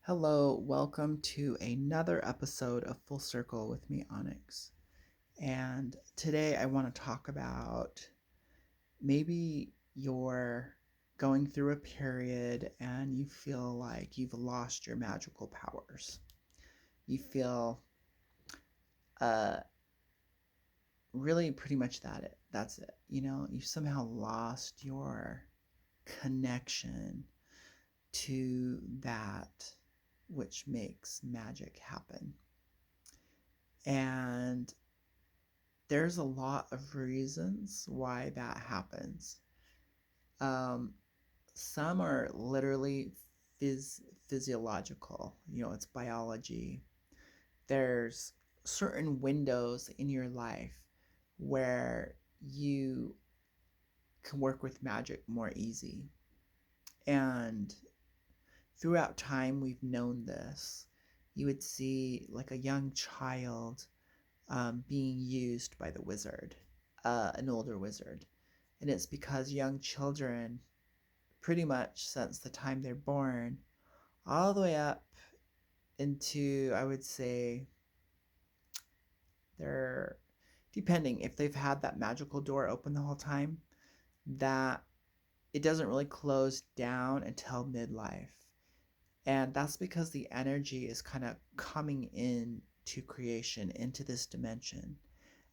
Hello, welcome to another episode of Full Circle with me, Onyx. And today I want to talk about maybe you're going through a period and you feel like you've lost your magical powers. You feel uh really pretty much that's it. You somehow lost your connection to that which makes magic happen. And there's a lot of reasons why that happens. Um, some are literally physiological, it's biology. There's certain windows in your life where you can work with magic more easy. And throughout time, we've known this. You would see like a young child being used by the wizard, an older wizard. And it's because young children, pretty much since the time they're born, all the way up into, I would say, they're, depending if they've had that magical door open the whole time, that it doesn't really close down until midlife. And that's because the energy is kind of coming in to creation, into this dimension.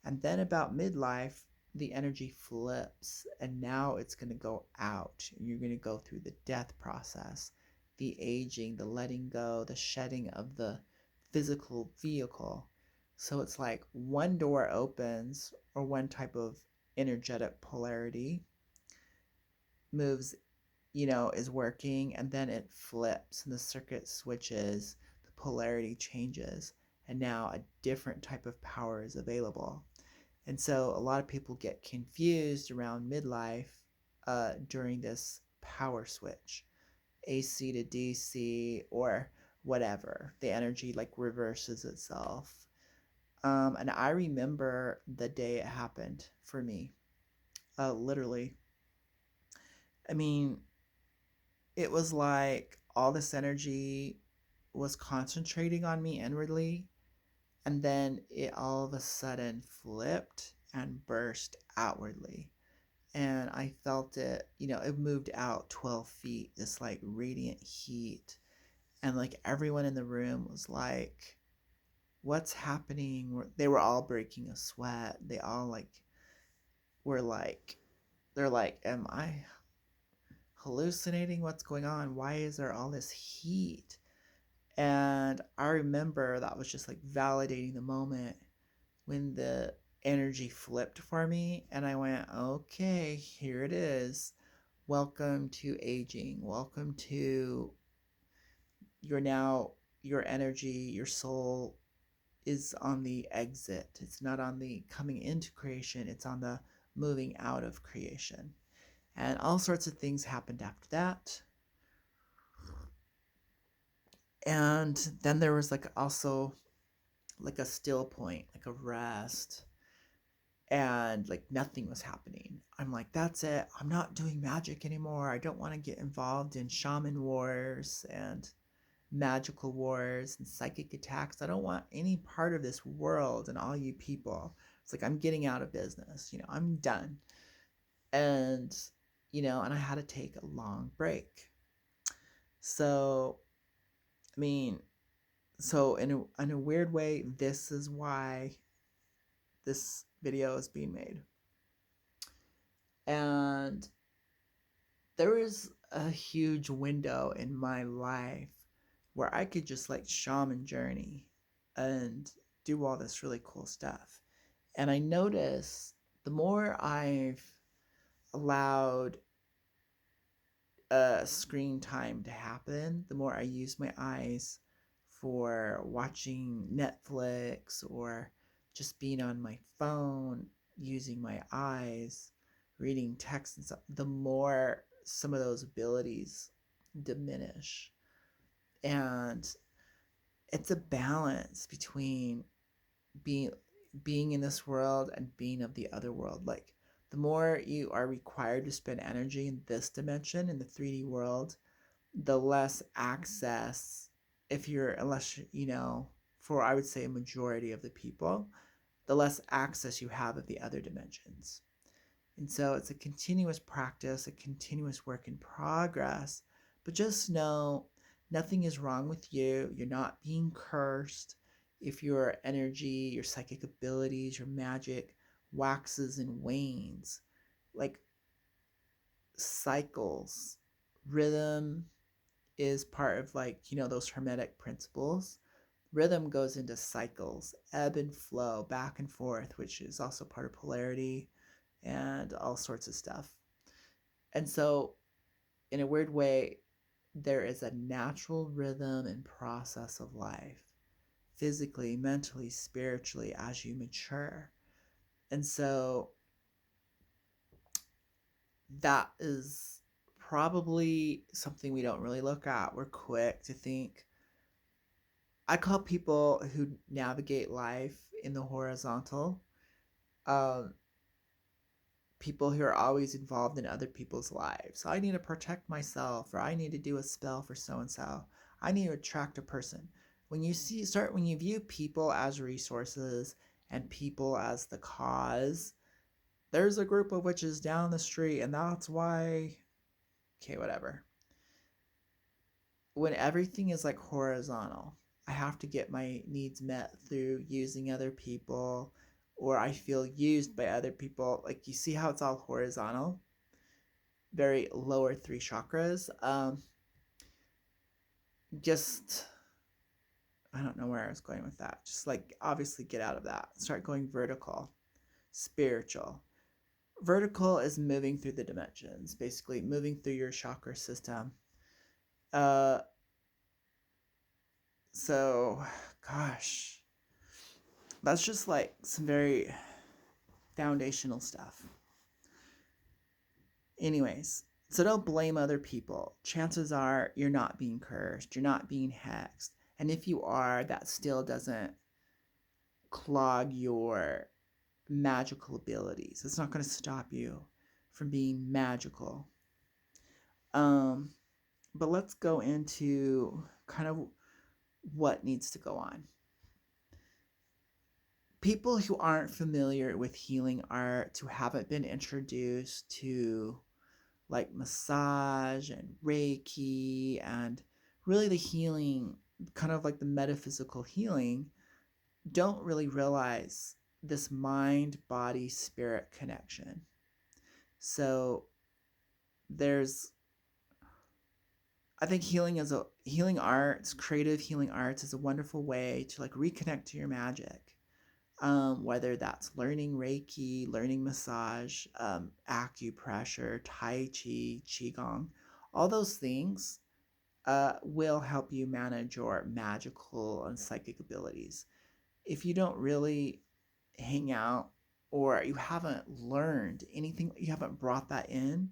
And then about midlife, the energy flips and now it's going to go out. And you're going to go through the death process, the aging, the letting go, the shedding of the physical vehicle. So it's like one door opens, or one type of energetic polarity moves, is working, and then it flips and the circuit switches, the polarity changes, and now a different type of power is available. And so a lot of people get confused around midlife during this power switch, AC to DC or whatever. The energy like reverses itself. And I remember the day it happened for me. Literally. I mean, it was like all this energy was concentrating on me inwardly, and then it all of a sudden flipped and burst outwardly. And I felt it, it moved out 12 feet, this like radiant heat. And like everyone in the room was like, what's happening? They were all breaking a sweat. They all like were like, they're like, am I hallucinating? What's going on? Why is there all this heat? And I remember that was just like validating the moment when the energy flipped for me and I went, okay, here it is. Welcome to aging. Welcome to your energy, your soul is on the exit. It's not on the coming into creation, it's on the moving out of creation. And all sorts of things happened after that. And then there was like also like a still point, like a rest, and like nothing was happening. I'm like, that's it. I'm not doing magic anymore. I don't want to get involved in shaman wars and magical wars and psychic attacks. I don't want any part of this world and all you people. It's like I'm getting out of business. I'm done. And and I had to take a long break. So, I mean, so in a weird way, this is why this video is being made. And there is a huge window in my life where I could just like shaman journey and do all this really cool stuff. And I notice the more I've allowed screen time to happen, the more I use my eyes for watching Netflix or just being on my phone, using my eyes, reading text and stuff, the more some of those abilities diminish. And it's a balance between being being in this world and being of the other world. Like the more you are required to spend energy in this dimension, in the 3D world, the less access if you're, unless, for I would say a majority of the people, the less access you have of the other dimensions. And so it's a continuous practice, a continuous work in progress. But just know nothing is wrong with you. You're not being cursed. If your energy, your psychic abilities, your magic waxes and wanes, like cycles, rhythm is part of, like, those hermetic principles. Rhythm goes into cycles, ebb and flow, back and forth, which is also part of polarity and all sorts of stuff. And so, in a weird way, there is a natural rhythm and process of life, physically, mentally, spiritually, as you mature. And so, that is probably something we don't really look at. We're quick to think. I call people who navigate life in the horizontal um, people who are always involved in other people's lives. I need to protect myself, or I need to do a spell for so and so. I need to attract a person. When you view people as resources and people as the cause, there's a group of witches down the street, and that's why. Okay, whatever. When everything is like horizontal, I have to get my needs met through using other people, or I feel used by other people. Like, you see how it's all horizontal? Very lower three chakras. Just, I don't know where I was going with that. Just like, obviously get out of that. Start going vertical, spiritual. Vertical is moving through the dimensions, basically moving through your chakra system. Uh, so, gosh, that's just like some very foundational stuff. Anyways, so don't blame other people. Chances are you're not being cursed, you're not being hexed. And if you are, that still doesn't clog your magical abilities. It's not going to stop you from being magical. But let's go into kind of what needs to go on. People who aren't familiar with healing arts, who haven't been introduced to like massage and Reiki and really the healing, kind of like the metaphysical healing, don't really realize this mind body spirit connection. So there's, I think healing arts, creative healing arts is a wonderful way to like reconnect to your magic. Whether that's learning Reiki, learning massage, acupressure, Tai Chi, Qigong, all those things will help you manage your magical and psychic abilities. If you don't really hang out, or you haven't learned anything, you haven't brought that in,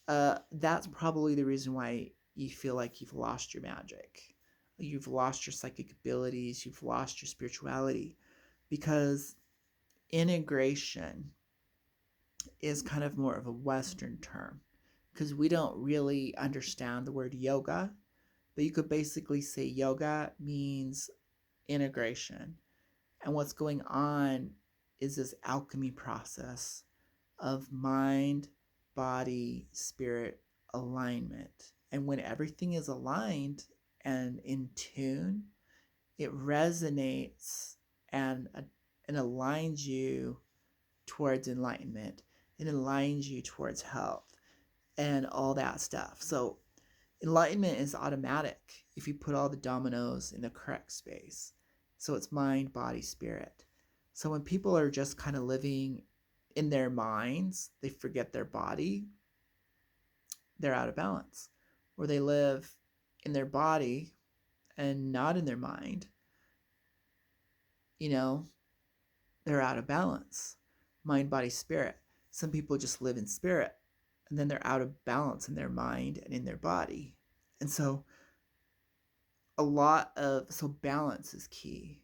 that's probably the reason why you feel like you've lost your magic. You've lost your psychic abilities, you've lost your spirituality, because integration is kind of more of a Western term, because we don't really understand the word yoga, but you could basically say yoga means integration. And what's going on is this alchemy process of mind, body, spirit alignment. And when everything is aligned and in tune, it resonates and aligns you towards enlightenment. It aligns you towards health and all that stuff. So enlightenment is automatic if you put all the dominoes in the correct space. So it's mind, body, spirit. So when people are just kind of living in their minds, they forget their body, they're out of balance. Or they live in their body and not in their mind, they're out of balance. Mind, body, spirit. Some people just live in spirit and then they're out of balance in their mind and in their body. And so balance is key.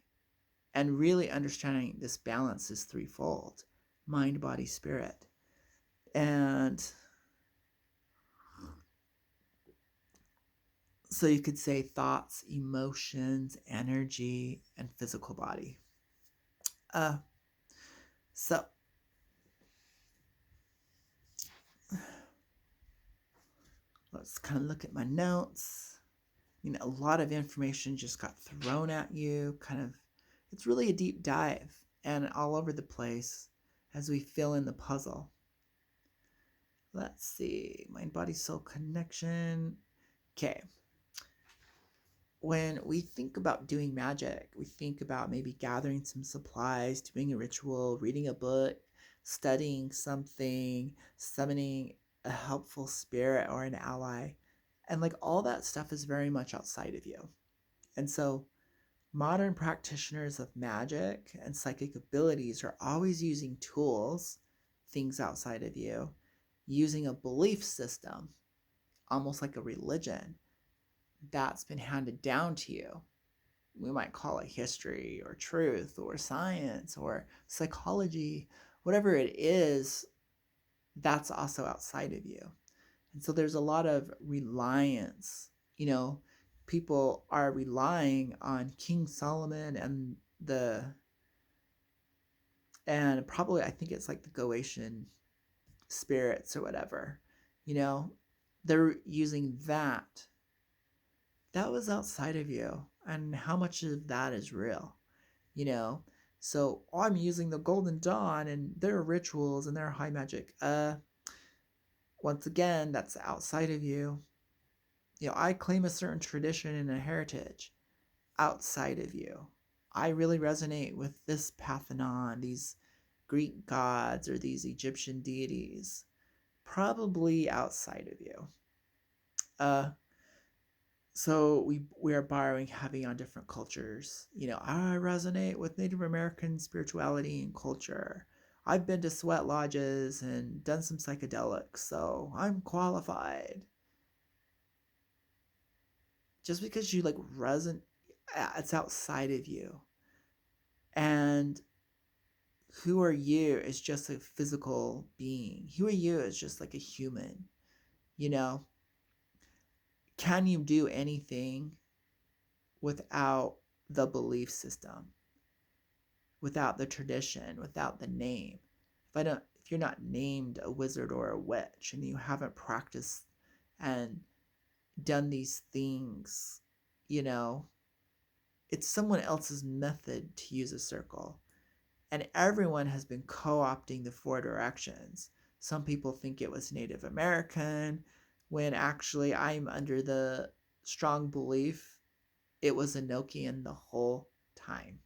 And really understanding this balance is threefold: mind, body, spirit. And So you could say thoughts, emotions, energy, and physical body. Uh, so let's kind of look at my notes. A lot of information just got thrown at you. It's really a deep dive and all over the place as we fill in the puzzle. Let's see, mind, body, soul connection. Okay. When we think about doing magic, we think about maybe gathering some supplies, doing a ritual, reading a book, studying something, summoning a helpful spirit or an ally. And like all that stuff is very much outside of you. And so modern practitioners of magic and psychic abilities are always using tools, things outside of you, using a belief system, almost like a religion that's been handed down to you. We might call it history or truth or science or psychology, whatever it is, that's also outside of you. And so there's a lot of reliance. People are relying on King Solomon and probably I think it's like the Goetian spirits or whatever. You know, they're using that. That was outside of you, and how much of that is real? You know, so I'm using the Golden Dawn and their rituals and their high magic. Once again, that's outside of you. I claim a certain tradition and a heritage outside of you. I really resonate with this Parthenon, these Greek gods, or these Egyptian deities, probably outside of you. So we are borrowing heavy on different cultures. I resonate with Native American spirituality and culture. I've been to sweat lodges and done some psychedelics, so I'm qualified. Just because you like resonate, it's outside of you. And who are you is just a physical being. Who are you is just like a human. You know, can you do anything without the belief system, without the tradition, without the name? If you're not named a wizard or a witch and you haven't practiced and done these things, you know, it's someone else's method to use a circle. And everyone has been co-opting the four directions. Some people think it was Native American, when actually I'm under the strong belief it was Enochian the whole time.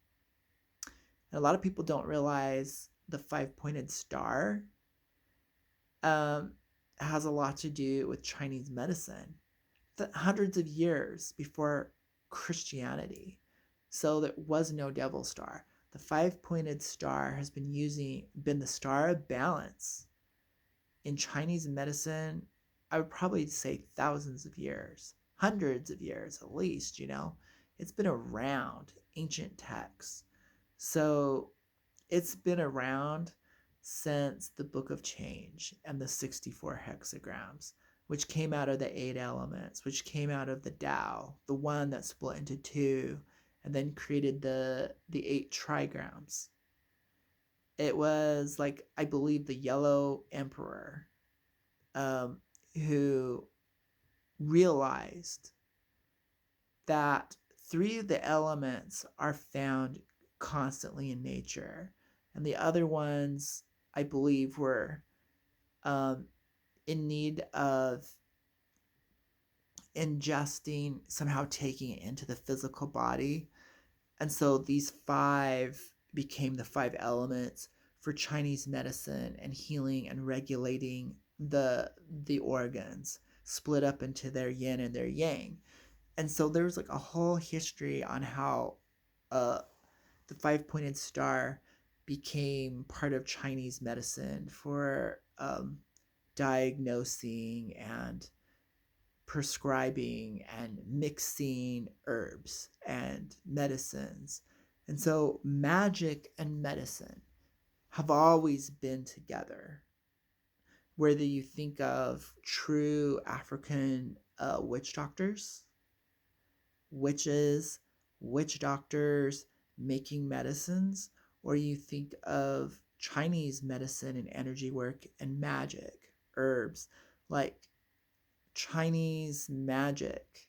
And a lot of people don't realize the five-pointed star has a lot to do with Chinese medicine, hundreds of years before Christianity. So there was no devil star. The five-pointed star has been the star of balance in Chinese medicine. I would probably say thousands of years, hundreds of years at least. It's been around, ancient texts. So it's been around since the Book of Change and the 64 hexagrams, which came out of the 8 elements, which came out of the Tao, the one that split into 2 and then created the 8 trigrams. It was like, I believe, the Yellow Emperor who realized that 3 of the elements are found constantly in nature, and the other ones, I believe, were in need of ingesting, somehow taking it into the physical body. And so these 5 became the 5 elements for Chinese medicine and healing and regulating the organs, split up into their yin and their yang. And so there's like a whole history on how the five-pointed star became part of Chinese medicine for diagnosing and prescribing and mixing herbs and medicines. And so magic and medicine have always been together. Whether you think of true African witch doctors, witches, witch doctors making medicines, or you think of Chinese medicine and energy work and magic, herbs. Like Chinese magic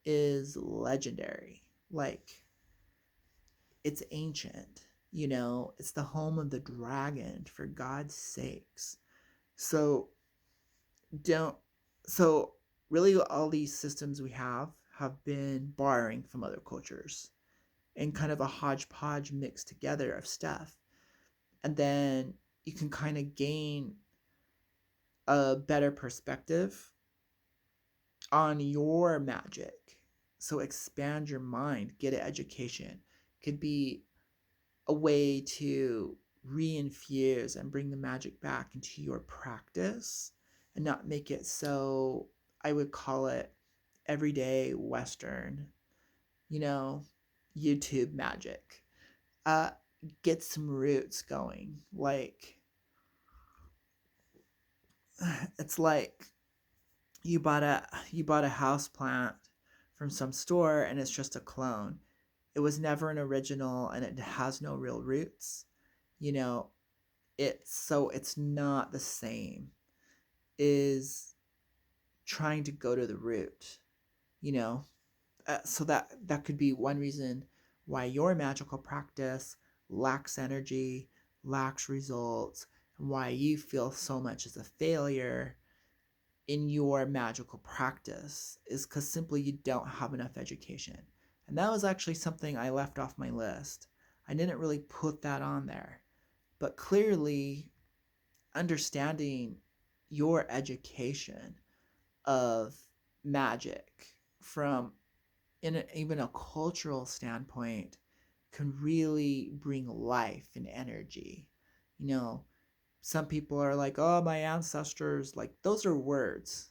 is legendary. Like it's ancient, it's the home of the dragon, for God's sakes. So don't so really all these systems we have been borrowing from other cultures and kind of a hodgepodge mixed together of stuff. And then you can kind of gain a better perspective on your magic. So expand your mind, get an education. Could be a way to reinfuse and bring the magic back into your practice and not make it so, I would call it, everyday Western, you know, YouTube magic. Uh, get some roots going. Like, it's like you bought a house plant from some store and it's just a clone. It was never an original and it has no real roots. You know, it's not the same. Is trying to go to the root, you know. So that could be one reason why your magical practice lacks energy, lacks results, and why you feel so much as a failure in your magical practice is because simply you don't have enough education. And that was actually something I left off my list. I didn't really put that on there. But clearly, understanding your education of magic from even a cultural standpoint can really bring life and energy. You know, some people are like, oh, my ancestors, like those are words.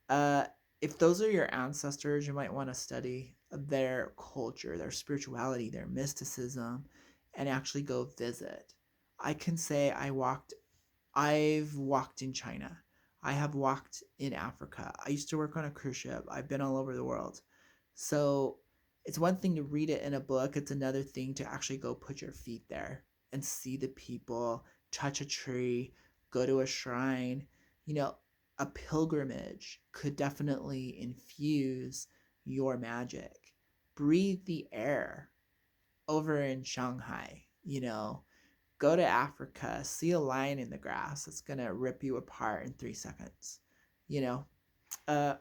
Uh, if those are your ancestors, you might want to study their culture, their spirituality, their mysticism, and actually go visit. I can say I've walked in China. I have walked in Africa. I used to work on a cruise ship. I've been all over the world. So it's one thing to read it in a book, it's another thing to actually go put your feet there and see the people, touch a tree, go to a shrine. You know, a pilgrimage could definitely infuse your magic. Breathe the air over in Shanghai, go to Africa, see a lion in the grass. It's gonna rip you apart in 3 seconds. You know, uh,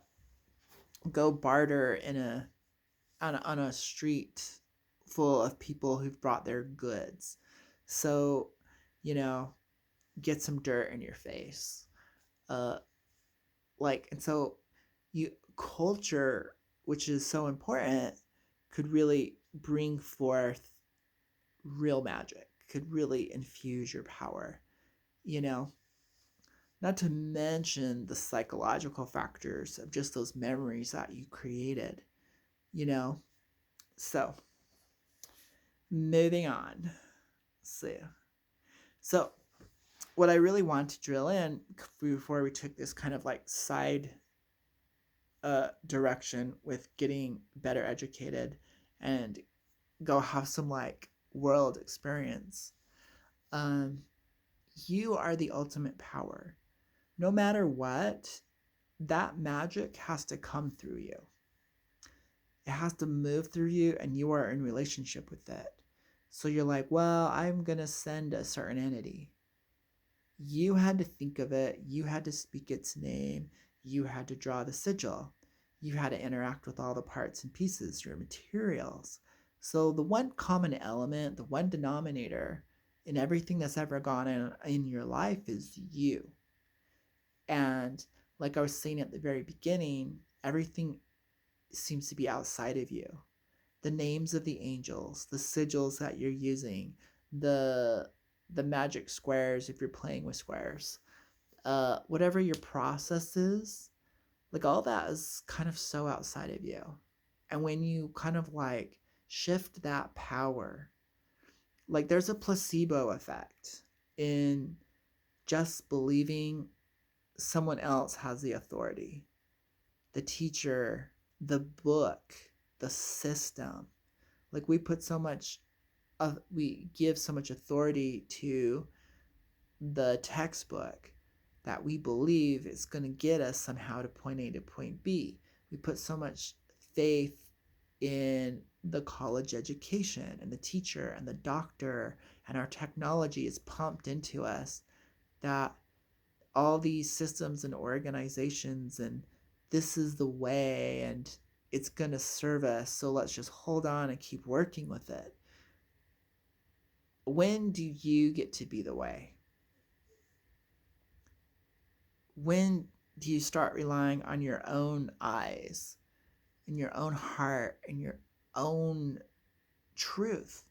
go barter on a street full of people who've brought their goods. So, you know, get some dirt in your face. Uh, and so you culture, which is so important, could really bring forth real magic. Could really infuse your power. You know, not to mention the psychological factors of just those memories that you created, you know? So, moving on. See. So, what I really want to drill in before we took this kind of like side direction with getting better educated and go have some like world experience. Um, you are the ultimate power. No matter what, that magic has to come through you. It has to move through you and you are in relationship with it. So you're like, well, I'm going to send a certain entity. You had to think of it. You had to speak its name. You had to draw the sigil. You had to interact with all the parts and pieces, your materials. So the one common element, the one denominator in everything that's ever gone in your life is you. And like I was saying at the very beginning, everything seems to be outside of you. The names of the angels, the sigils that you're using, the magic squares if you're playing with squares, whatever your process is, like all that is kind of so outside of you. And when you kind of like shift that power, like there's a placebo effect in just believing someone else has the authority, the teacher, the book, the system. Like we give so much authority to the textbook that we believe is going to get us somehow to point A to point B. We put so much faith in the college education and the teacher and the doctor, and our technology is pumped into us that all these systems and organizations, and this is the way, and it's going to serve us, so let's just hold on and keep working with it. When do you get to be the way? When do you start relying on your own eyes and your own heart and your own truth,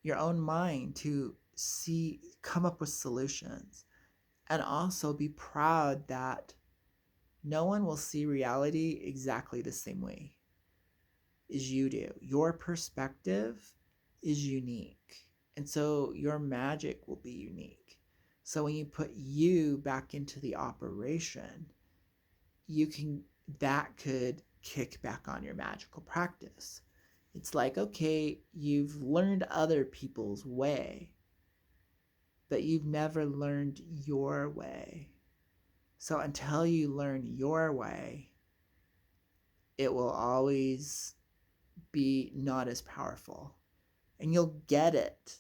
your own mind to come up with solutions, and also be proud that no one will see reality exactly the same way as you do. Your perspective is unique, and so your magic will be unique. So when you put you back into the operation, that could kick back on your magical practice. It's like, okay, you've learned other people's way, but you've never learned your way. So until you learn your way, it will always be not as powerful. And you'll get it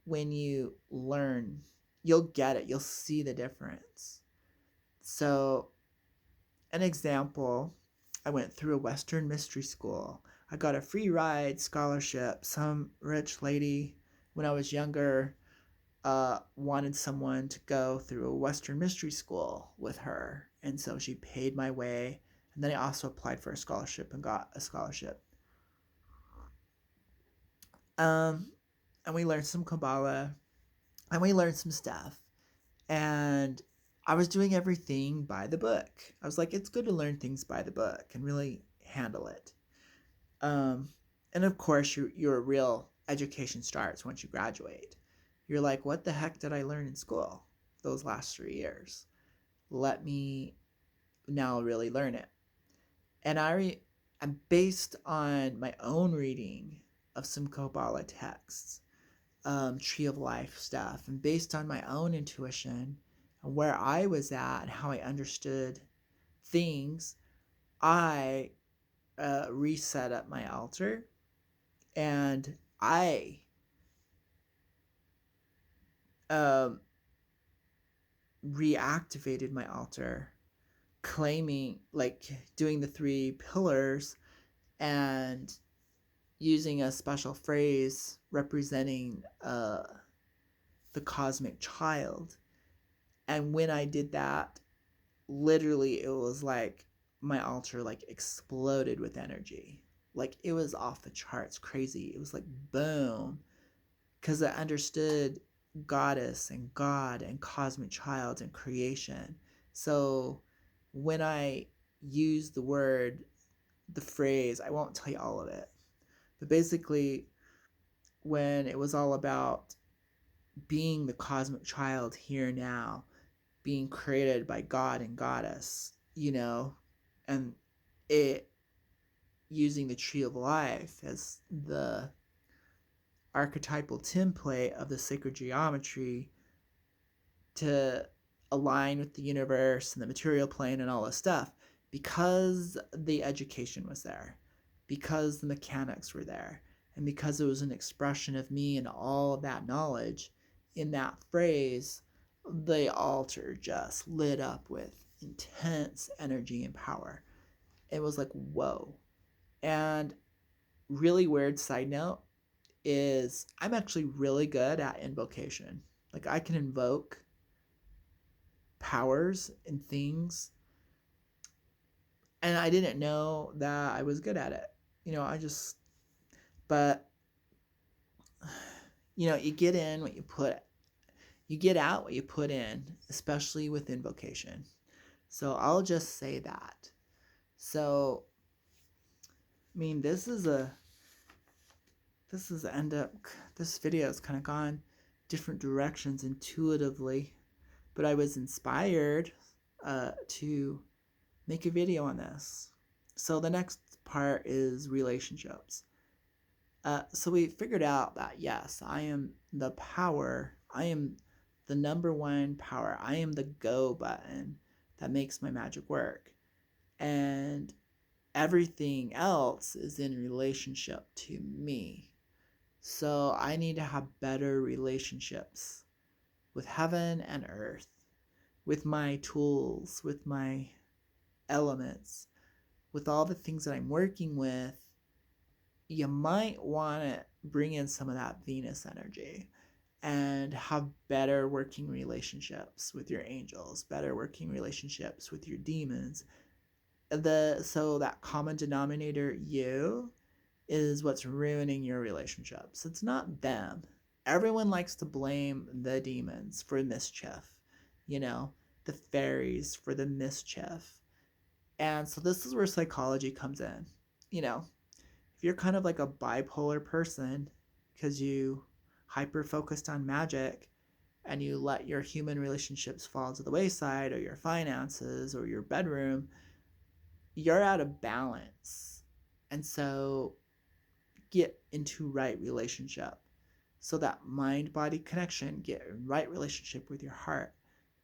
when you learn. You'll get it. You'll see the difference. So, an example, I went through a Western mystery school. I got a free ride scholarship. Some rich lady, when I was younger, wanted someone to go through a Western mystery school with her. And so she paid my way. And then I also applied for a scholarship and got a scholarship. And we learned some Kabbalah, and we learned some stuff. And I was doing everything by the book. I was like, it's good to learn things by the book and really handle it. And of course, your real education starts once you graduate. You're like, what the heck did I learn in school those last 3 years? Let me now really learn it. And I'm based on my own reading of some Kabbalah texts, Tree of Life stuff, and based on my own intuition and where I was at and how I understood things, I reset up my altar, and I reactivated my altar, claiming, like, doing the 3 pillars and using a special phrase representing the cosmic child. And when I did that, literally it was like my altar like exploded with energy. Like, it was off the charts crazy. It was like boom, because I understood goddess and God and cosmic child and creation. So when I use the phrase, I won't tell you all of it, but basically when it was all about being the cosmic child here now, being created by God and goddess, and it using the Tree of Life as the archetypal template of the sacred geometry to align with the universe and the material plane and all this stuff, because the education was there, because the mechanics were there, and because it was an expression of me and all of that knowledge in that phrase, the altar just lit up with intense energy and power. It was like, whoa. And really weird side note is I'm actually really good at invocation. Like, I can invoke powers and things, and I didn't know that I was good at it. But you get in what you put, you get out what you put in, especially with invocation. So I'll just say that. So, I mean, this video has kind of gone different directions intuitively, but I was inspired to make a video on this. So the next part is relationships. So we figured out that yes, I am the power. I am the number one power. I am the go button that makes my magic work. And everything else is in relationship to me. So I need to have better relationships with heaven and earth, with my tools, with my elements, with all the things that I'm working with. You might want to bring in some of that Venus energy and have better working relationships with your angels, better working relationships with your demons. So that common denominator, you, is what's ruining your relationships. It's not them. Everyone likes to blame the demons for mischief, you know, the fairies for the mischief. And so this is where psychology comes in. You know, if you're kind of like a bipolar person because you hyper focused on magic and you let your human relationships fall to the wayside, or your finances or your bedroom, you're out of balance. And so get into right relationship. So that mind body connection, get in right relationship with your heart,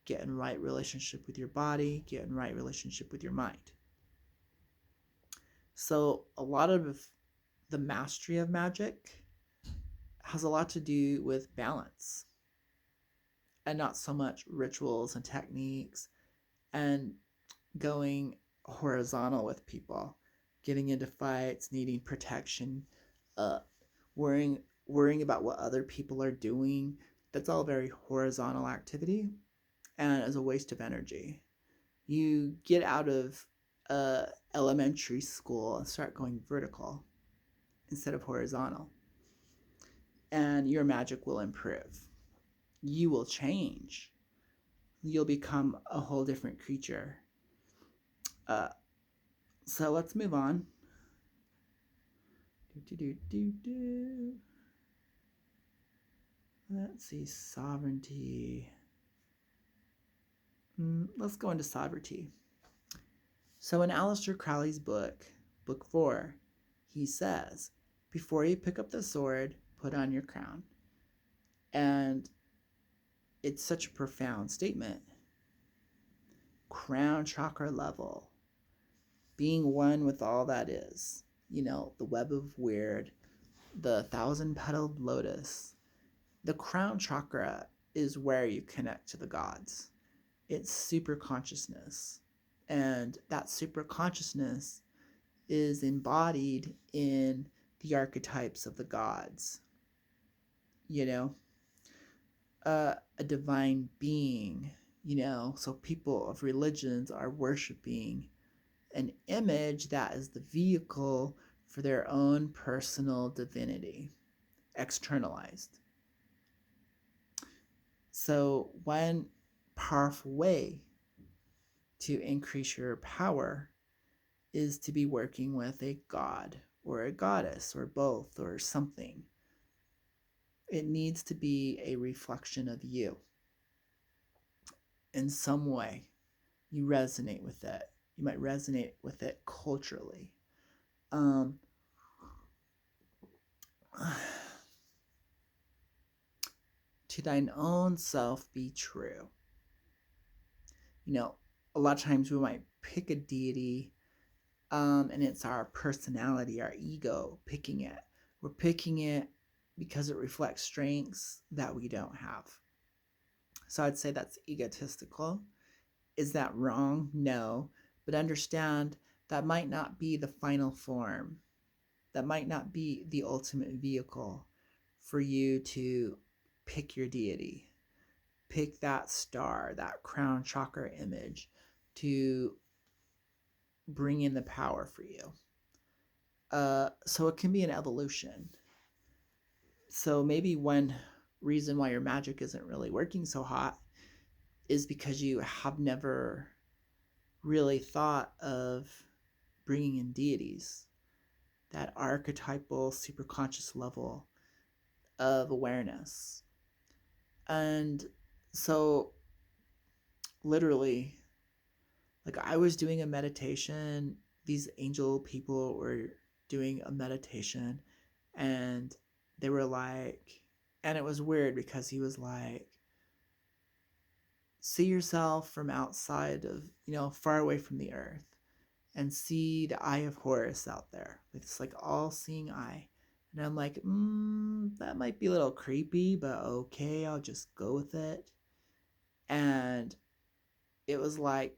get in right relationship with your body, get in right relationship with your mind. So a lot of the mastery of magic has a lot to do with balance and not so much rituals and techniques and going horizontal with people, getting into fights, needing protection, uh, worrying about what other people are doing. That's all very horizontal activity and is a waste of energy. You get out of elementary school and start going vertical instead of horizontal, and your magic will improve. You will change. You'll become a whole different creature. Uh, so let's move on. Let's see, sovereignty. Let's go into sovereignty. So in Aleister Crowley's book, Book 4, he says, before you pick up the sword, put on your crown. And it's such a profound statement. Crown chakra level, being one with all that is, the web of weird, the thousand petaled lotus. The crown chakra is where you connect to the gods. It's super consciousness. And that super consciousness is embodied in the archetypes of the gods. You know, a divine being, so people of religions are worshiping an image that is the vehicle for their own personal divinity, externalized. So, one powerful way to increase your power is to be working with a god or a goddess or both or something. It needs to be a reflection of you in some way. You resonate with it. You might resonate with it culturally. Um, to thine own self be true. A lot of times we might pick a deity, and it's our personality, our ego picking it. We're picking it because it reflects strengths that we don't have. So I'd say that's egotistical. Is that wrong? No. But understand that might not be the final form. That might not be the ultimate vehicle for you to pick your deity. Pick that star, that crown chakra image to bring in the power for you. So it can be an evolution. So maybe one reason why your magic isn't really working so hot is because you have never really thought of bringing in deities, that archetypal superconscious level of awareness. And so literally, like, I was doing a meditation these angel people were doing a meditation, and they were like, and it was weird because he was like, see yourself from outside of, far away from the earth, and see the eye of Horus out there. It's like all seeing eye. And I'm like, that might be a little creepy, but okay, I'll just go with it. And it was like,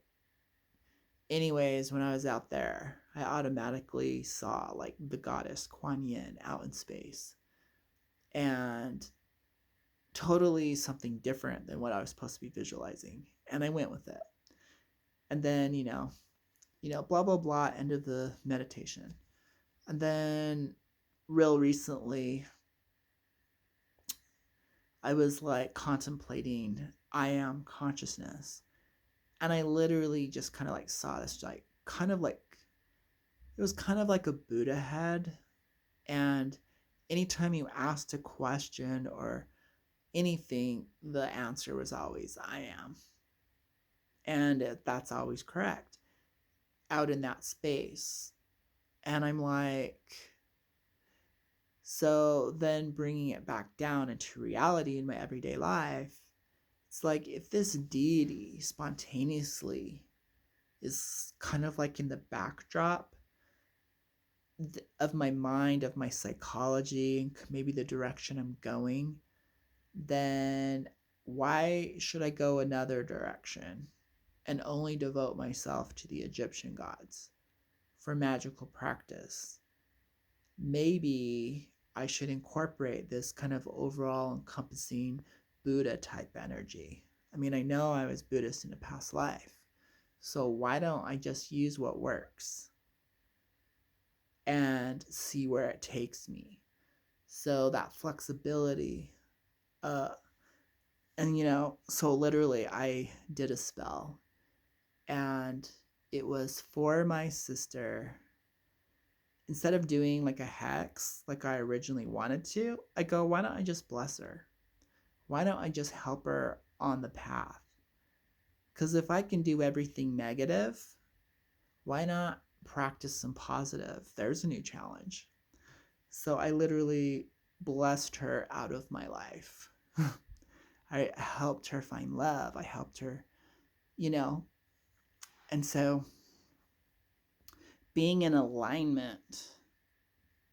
anyways, when I was out there, I automatically saw like the goddess Kuan Yin out in space. And totally something different than what I was supposed to be visualizing. And I went with it. And then, blah, blah, blah, end of the meditation. And then, real recently, I was like contemplating I am consciousness. And I literally just kind of like saw this, like, it was kind of like a Buddha head. And anytime you asked a question or anything, the answer was always I am. And that's always correct out in that space. And I'm like, so then bringing it back down into reality in my everyday life, it's like if this deity spontaneously is kind of like in the backdrop of my mind, of my psychology, and maybe the direction I'm going, then why should I go another direction and only devote myself to the Egyptian gods for magical practice? Maybe I should incorporate this kind of overall encompassing Buddha type energy. I mean, I know I was Buddhist in a past life, so why don't I just use what works and see where it takes me? So that flexibility, uh, and so literally I did a spell, and it was for my sister. Instead of doing like a hex like I originally wanted to, I go, why don't I just bless her? Why don't I just help her on the path? Because if I can do everything negative, why not practice some positive? There's a new challenge. So I literally blessed her out of my life. I helped her find love. I helped her, you know. And so being in alignment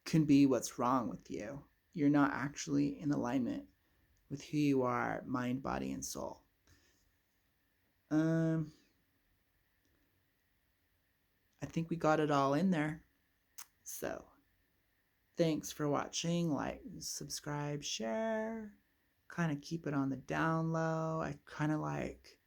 can be what's wrong with you. You're not actually in alignment with who you are, mind, body, and soul. I think we got it all in there. So, thanks for watching. Like, subscribe, share. Kind of keep it on the down low. I kind of like